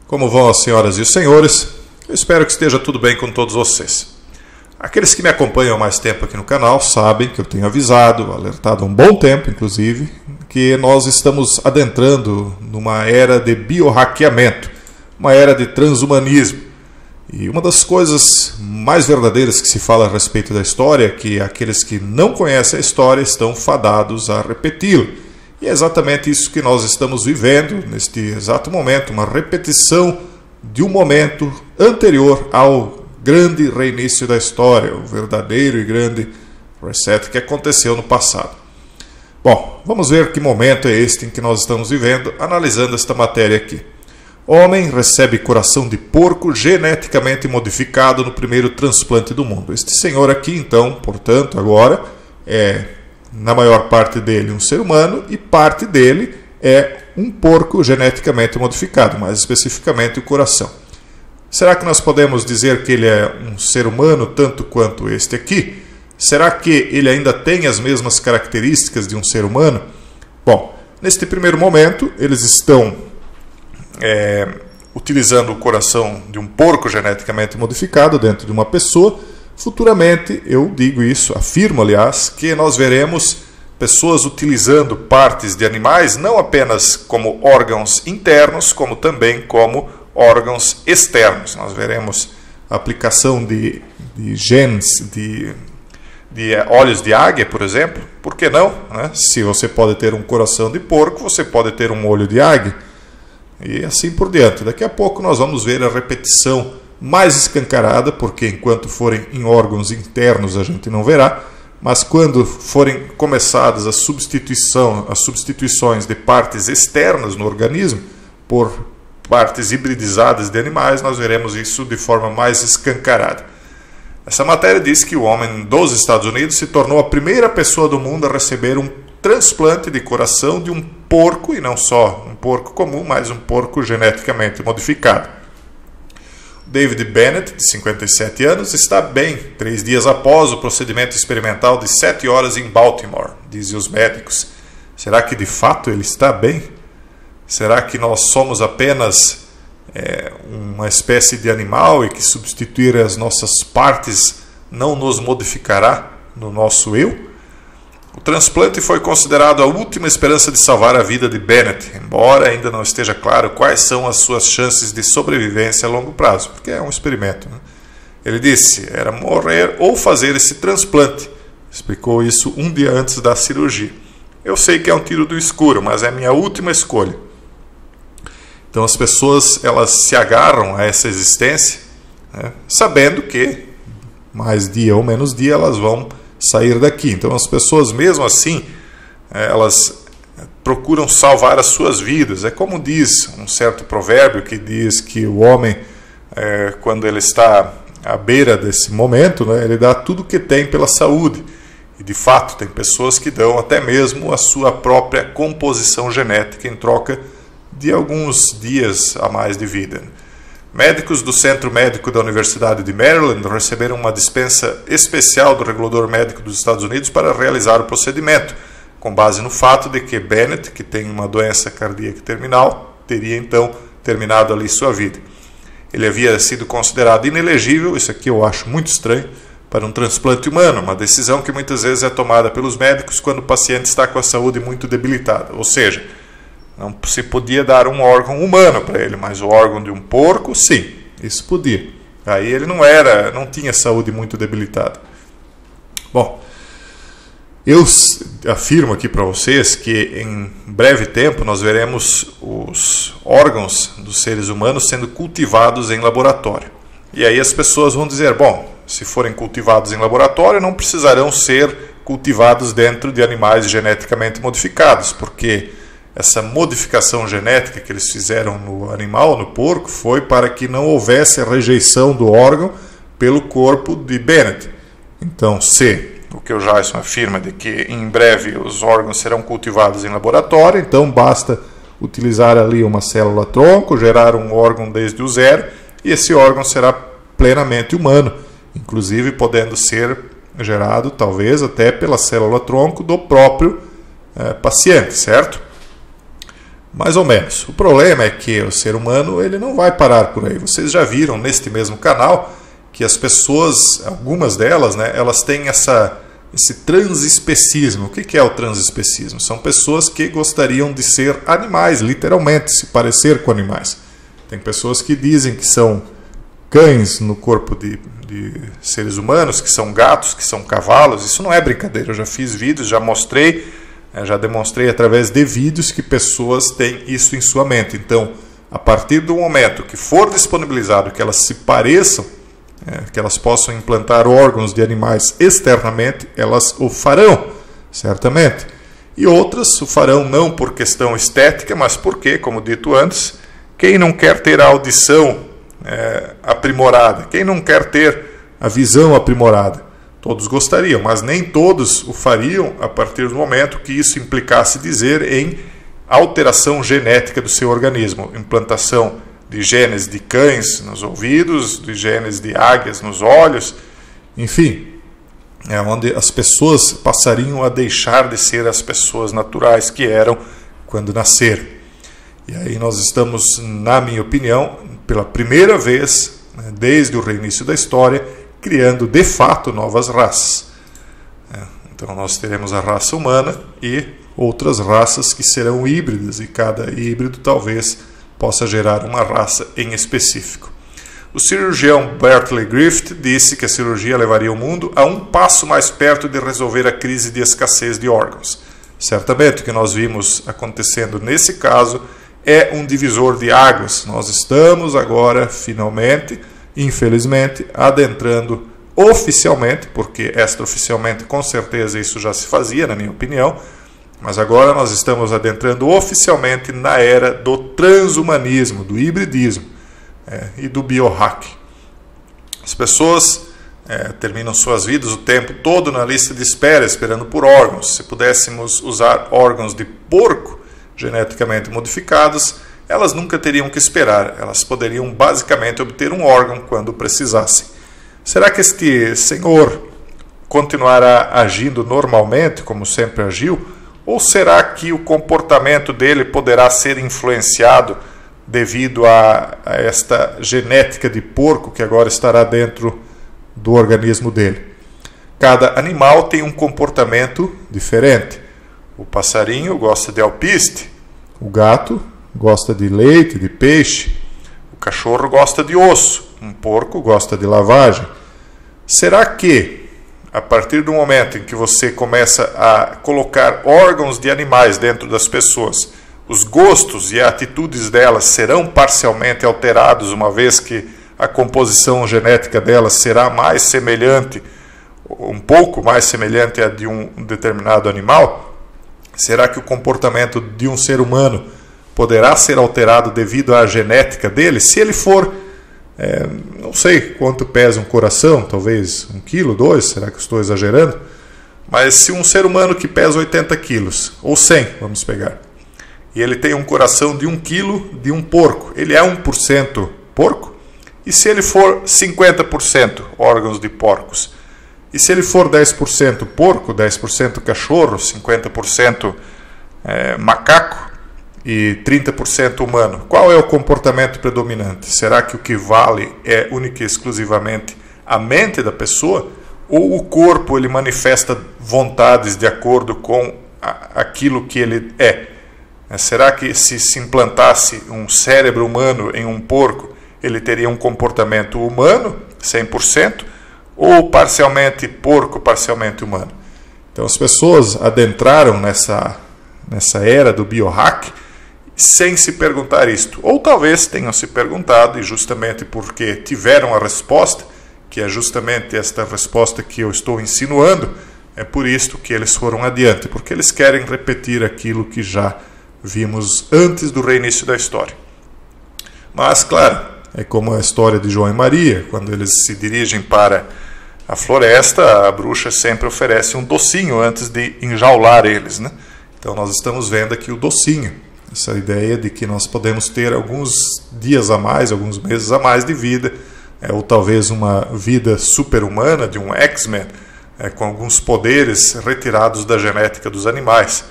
Como vão as senhoras e os senhores? Eu espero que esteja tudo bem com todos vocês. Aqueles que me acompanham há mais tempo aqui no canal sabem que eu tenho avisado, alertado há um bom tempo inclusive, que nós estamos adentrando numa era de biohackeamento, uma era de transhumanismo. E uma das coisas mais verdadeiras que se fala a respeito da história é que aqueles que não conhecem a história estão fadados a repeti-la. E é exatamente isso que nós estamos vivendo neste exato momento, uma repetição de um momento anterior ao grande reinício da história, o verdadeiro e grande reset que aconteceu no passado. Bom, vamos ver que momento é este em que nós estamos vivendo, analisando esta matéria aqui. Homem recebe coração de porco geneticamente modificado no primeiro transplante do mundo. Este senhor aqui, então, portanto, agora é, na maior parte dele, um ser humano e parte dele é um porco geneticamente modificado, mais especificamente o coração. Será que nós podemos dizer que ele é um ser humano tanto quanto este aqui? Será que ele ainda tem as mesmas características de um ser humano? Bom, neste primeiro momento, eles estão utilizando o coração de um porco geneticamente modificado dentro de uma pessoa. Futuramente, eu digo isso, afirmo aliás, que nós veremos pessoas utilizando partes de animais não apenas como órgãos internos, como também como órgãos externos. Nós veremos a aplicação de genes, de olhos de águia, por exemplo. Por que não? Né? Se você pode ter um coração de porco, você pode ter um olho de águia. E assim por diante. Daqui a pouco nós vamos ver a repetição mais escancarada, porque enquanto forem em órgãos internos a gente não verá, mas quando forem começadas as substituições de partes externas no organismo por partes hibridizadas de animais, nós veremos isso de forma mais escancarada. Essa matéria diz que o homem dos Estados Unidos se tornou a primeira pessoa do mundo a receber um transplante de coração de um porco, e não só um porco comum, mas um porco geneticamente modificado. David Bennett, de 57 anos, está bem 3 dias após o procedimento experimental de 7 horas em Baltimore, dizem os médicos. Será que de fato ele está bem? Será que nós somos apenas uma espécie de animal e que substituir as nossas partes não nos modificará no nosso eu? O transplante foi considerado a última esperança de salvar a vida de Bennett, embora ainda não esteja claro quais são as suas chances de sobrevivência a longo prazo, porque é um experimento, né? Ele disse, era morrer ou fazer esse transplante. Explicou isso um dia antes da cirurgia. Eu sei que é um tiro do escuro, mas é a minha última escolha. Então as pessoas elas se agarram a essa existência, né, sabendo que mais dia ou menos dia elas vão sair daqui. Então as pessoas mesmo assim, elas procuram salvar as suas vidas. É como diz um certo provérbio que diz que o homem, quando ele está à beira desse momento, né, ele dá tudo o que tem pela saúde. E de fato tem pessoas que dão até mesmo a sua própria composição genética em troca de alguns dias a mais de vida. Médicos do Centro Médico da Universidade de Maryland receberam uma dispensa especial do regulador médico dos Estados Unidos para realizar o procedimento, com base no fato de que Bennett, que tem uma doença cardíaca terminal, teria então terminado ali sua vida. Ele havia sido considerado inelegível, isso aqui eu acho muito estranho, para um transplante humano, uma decisão que muitas vezes é tomada pelos médicos quando o paciente está com a saúde muito debilitada, ou seja, não se podia dar um órgão humano para ele, mas o órgão de um porco, sim, isso podia. Aí ele não tinha saúde muito debilitada. Bom, eu afirmo aqui para vocês que em breve tempo nós veremos os órgãos dos seres humanos sendo cultivados em laboratório. E aí as pessoas vão dizer, bom, se forem cultivados em laboratório não precisarão ser cultivados dentro de animais geneticamente modificados, porque essa modificação genética que eles fizeram no animal, no porco, foi para que não houvesse a rejeição do órgão pelo corpo de Bennett. Então, se o que o Jason afirma de que em breve os órgãos serão cultivados em laboratório, então basta utilizar ali uma célula-tronco, gerar um órgão desde o zero, e esse órgão será plenamente humano, inclusive podendo ser gerado talvez até pela célula-tronco do próprio paciente, certo? Mais ou menos. O problema é que o ser humano ele não vai parar por aí. Vocês já viram neste mesmo canal que as pessoas, algumas delas, né, elas têm esse transespecismo. O que é o transespecismo? São pessoas que gostariam de ser animais, literalmente, se parecer com animais. Tem pessoas que dizem que são cães no corpo de seres humanos, que são gatos, que são cavalos. Isso não é brincadeira. Eu já fiz vídeos, já mostrei, já demonstrei através de vídeos que pessoas têm isso em sua mente. Então, a partir do momento que for disponibilizado que elas se pareçam, que elas possam implantar órgãos de animais externamente, elas o farão, certamente. E outras o farão não por questão estética, mas porque, como dito antes, quem não quer ter a audição aprimorada? Quem não quer ter a visão aprimorada? Todos gostariam, mas nem todos o fariam a partir do momento que isso implicasse dizer em alteração genética do seu organismo, implantação de genes de cães nos ouvidos, de genes de águias nos olhos, enfim, onde as pessoas passariam a deixar de ser as pessoas naturais que eram quando nasceram. E aí nós estamos, na minha opinião, pela primeira vez, desde o reinício da história, criando de fato novas raças. Então nós teremos a raça humana e outras raças que serão híbridas, e cada híbrido talvez possa gerar uma raça em específico. O cirurgião Berkeley Griffith disse que a cirurgia levaria o mundo a um passo mais perto de resolver a crise de escassez de órgãos. Certamente o que nós vimos acontecendo nesse caso é um divisor de águas. Nós estamos agora, finalmente, infelizmente, adentrando oficialmente, porque extraoficialmente com certeza isso já se fazia, na minha opinião, mas agora nós estamos adentrando oficialmente na era do transhumanismo, do hibridismo e do biohack. As pessoas terminam suas vidas o tempo todo na lista de espera, esperando por órgãos. Se pudéssemos usar órgãos de porco geneticamente modificados, elas nunca teriam que esperar. Elas poderiam basicamente obter um órgão quando precisassem. Será que este senhor continuará agindo normalmente, como sempre agiu? Ou será que o comportamento dele poderá ser influenciado devido a esta genética de porco que agora estará dentro do organismo dele? Cada animal tem um comportamento diferente. O passarinho gosta de alpiste, o gato gosta de leite, de peixe, o cachorro gosta de osso, um porco gosta de lavagem. Será que, a partir do momento em que você começa a colocar órgãos de animais dentro das pessoas, os gostos e atitudes delas serão parcialmente alterados, uma vez que a composição genética delas será mais semelhante, um pouco mais semelhante à de um determinado animal? Será que o comportamento de um ser humano poderá ser alterado devido à genética dele? Se ele for, não sei quanto pesa um coração, talvez 1 quilo, 2, será que eu estou exagerando? Mas se um ser humano que pesa 80 quilos, ou 100, vamos pegar, e ele tem um coração de 1 quilo de um porco, ele é 1% porco? E se ele for 50% órgãos de porcos? E se ele for 10% porco, 10% cachorro, 50% macaco e 30% humano? Qual é o comportamento predominante? Será que o que vale é única e exclusivamente a mente da pessoa? Ou o corpo ele manifesta vontades de acordo com aquilo que ele é? Será que se implantasse um cérebro humano em um porco, ele teria um comportamento humano, 100%? Ou parcialmente porco, parcialmente humano? Então as pessoas adentraram nessa era do biohack sem se perguntar isto. Ou talvez tenham se perguntado, e justamente porque tiveram a resposta, que é justamente esta resposta que eu estou insinuando, é por isto que eles foram adiante, porque eles querem repetir aquilo que já vimos antes do reinício da história. Mas, claro, é como a história de João e Maria, quando eles se dirigem para a floresta, a bruxa sempre oferece um docinho antes de enjaular eles, né? Então nós estamos vendo aqui o docinho, essa ideia de que nós podemos ter alguns dias a mais, alguns meses a mais de vida, ou talvez uma vida super-humana de um X-Men, com alguns poderes retirados da genética dos animais.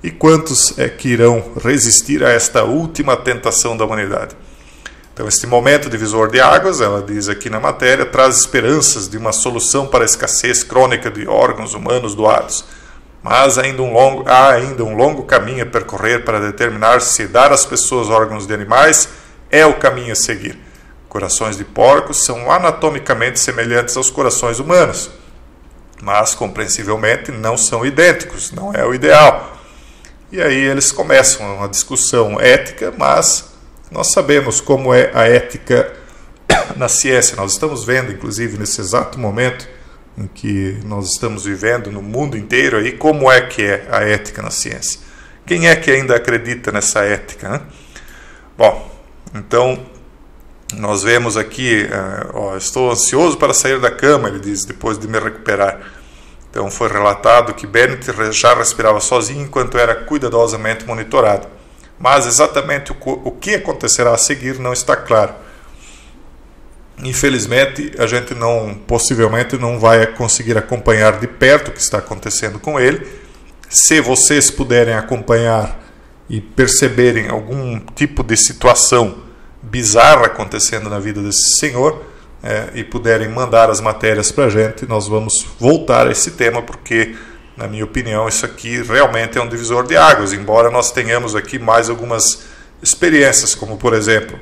E quantos é que irão resistir a esta última tentação da humanidade? Então, este momento divisor de águas, ela diz aqui na matéria, traz esperanças de uma solução para a escassez crônica de órgãos humanos doados. Mas há ainda um longo caminho a percorrer para determinar se dar às pessoas órgãos de animais é o caminho a seguir. Corações de porcos são anatomicamente semelhantes aos corações humanos, mas compreensivelmente não são idênticos, não é o ideal. E aí eles começam uma discussão ética, mas nós sabemos como é a ética na ciência. Nós estamos vendo, inclusive, nesse exato momento em que nós estamos vivendo no mundo inteiro, aí, como é que é a ética na ciência. Quem é que ainda acredita nessa ética, né? Bom, então, nós vemos aqui, estou ansioso para sair da cama, ele diz, depois de me recuperar. Então, foi relatado que Bennett já respirava sozinho enquanto era cuidadosamente monitorado. Mas exatamente o que acontecerá a seguir não está claro. Infelizmente, a gente possivelmente não vai conseguir acompanhar de perto o que está acontecendo com ele. Se vocês puderem acompanhar e perceberem algum tipo de situação bizarra acontecendo na vida desse senhor, e puderem mandar as matérias para a gente, nós vamos voltar a esse tema, porque, na minha opinião, isso aqui realmente é um divisor de águas, embora nós tenhamos aqui mais algumas experiências, como, por exemplo,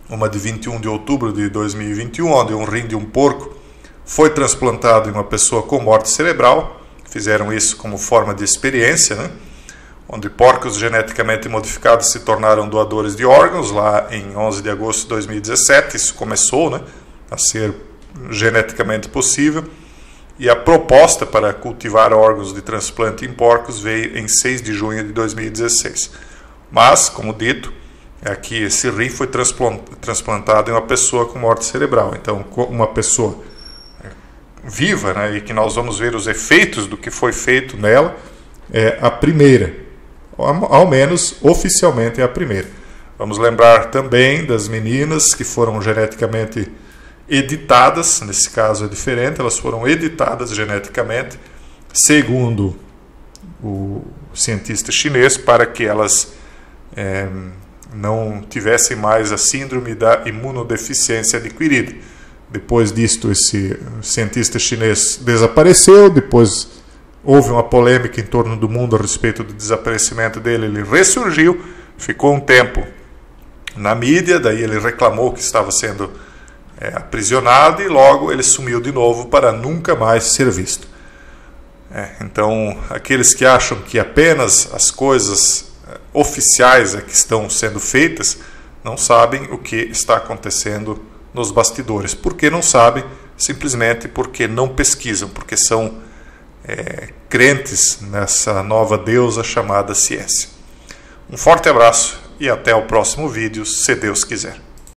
uma de 21 de outubro de 2021, onde um rim de um porco foi transplantado em uma pessoa com morte cerebral. Fizeram isso como forma de experiência, né? Onde porcos geneticamente modificados se tornaram doadores de órgãos, lá em 11 de agosto de 2017. Isso começou, né, a ser geneticamente possível. E a proposta para cultivar órgãos de transplante em porcos veio em 6 de junho de 2016. Mas, como dito, aqui esse rim foi transplantado em uma pessoa com morte cerebral. Então, uma pessoa viva, né, e que nós vamos ver os efeitos do que foi feito nela, é a primeira. Ao menos, oficialmente, é a primeira. Vamos lembrar também das meninas que foram geneticamente editadas, nesse caso é diferente, elas foram editadas geneticamente, segundo o cientista chinês, para que elas não tivessem mais a síndrome da imunodeficiência adquirida. Depois disto, esse cientista chinês desapareceu, depois houve uma polêmica em torno do mundo a respeito do desaparecimento dele, ele ressurgiu, ficou um tempo na mídia, daí ele reclamou que estava sendo aprisionado e logo ele sumiu de novo para nunca mais ser visto. Então, aqueles que acham que apenas as coisas oficiais que estão sendo feitas, não sabem o que está acontecendo nos bastidores. Por que não sabem? Simplesmente porque não pesquisam, porque são crentes nessa nova deusa chamada ciência. Um forte abraço e até o próximo vídeo, se Deus quiser.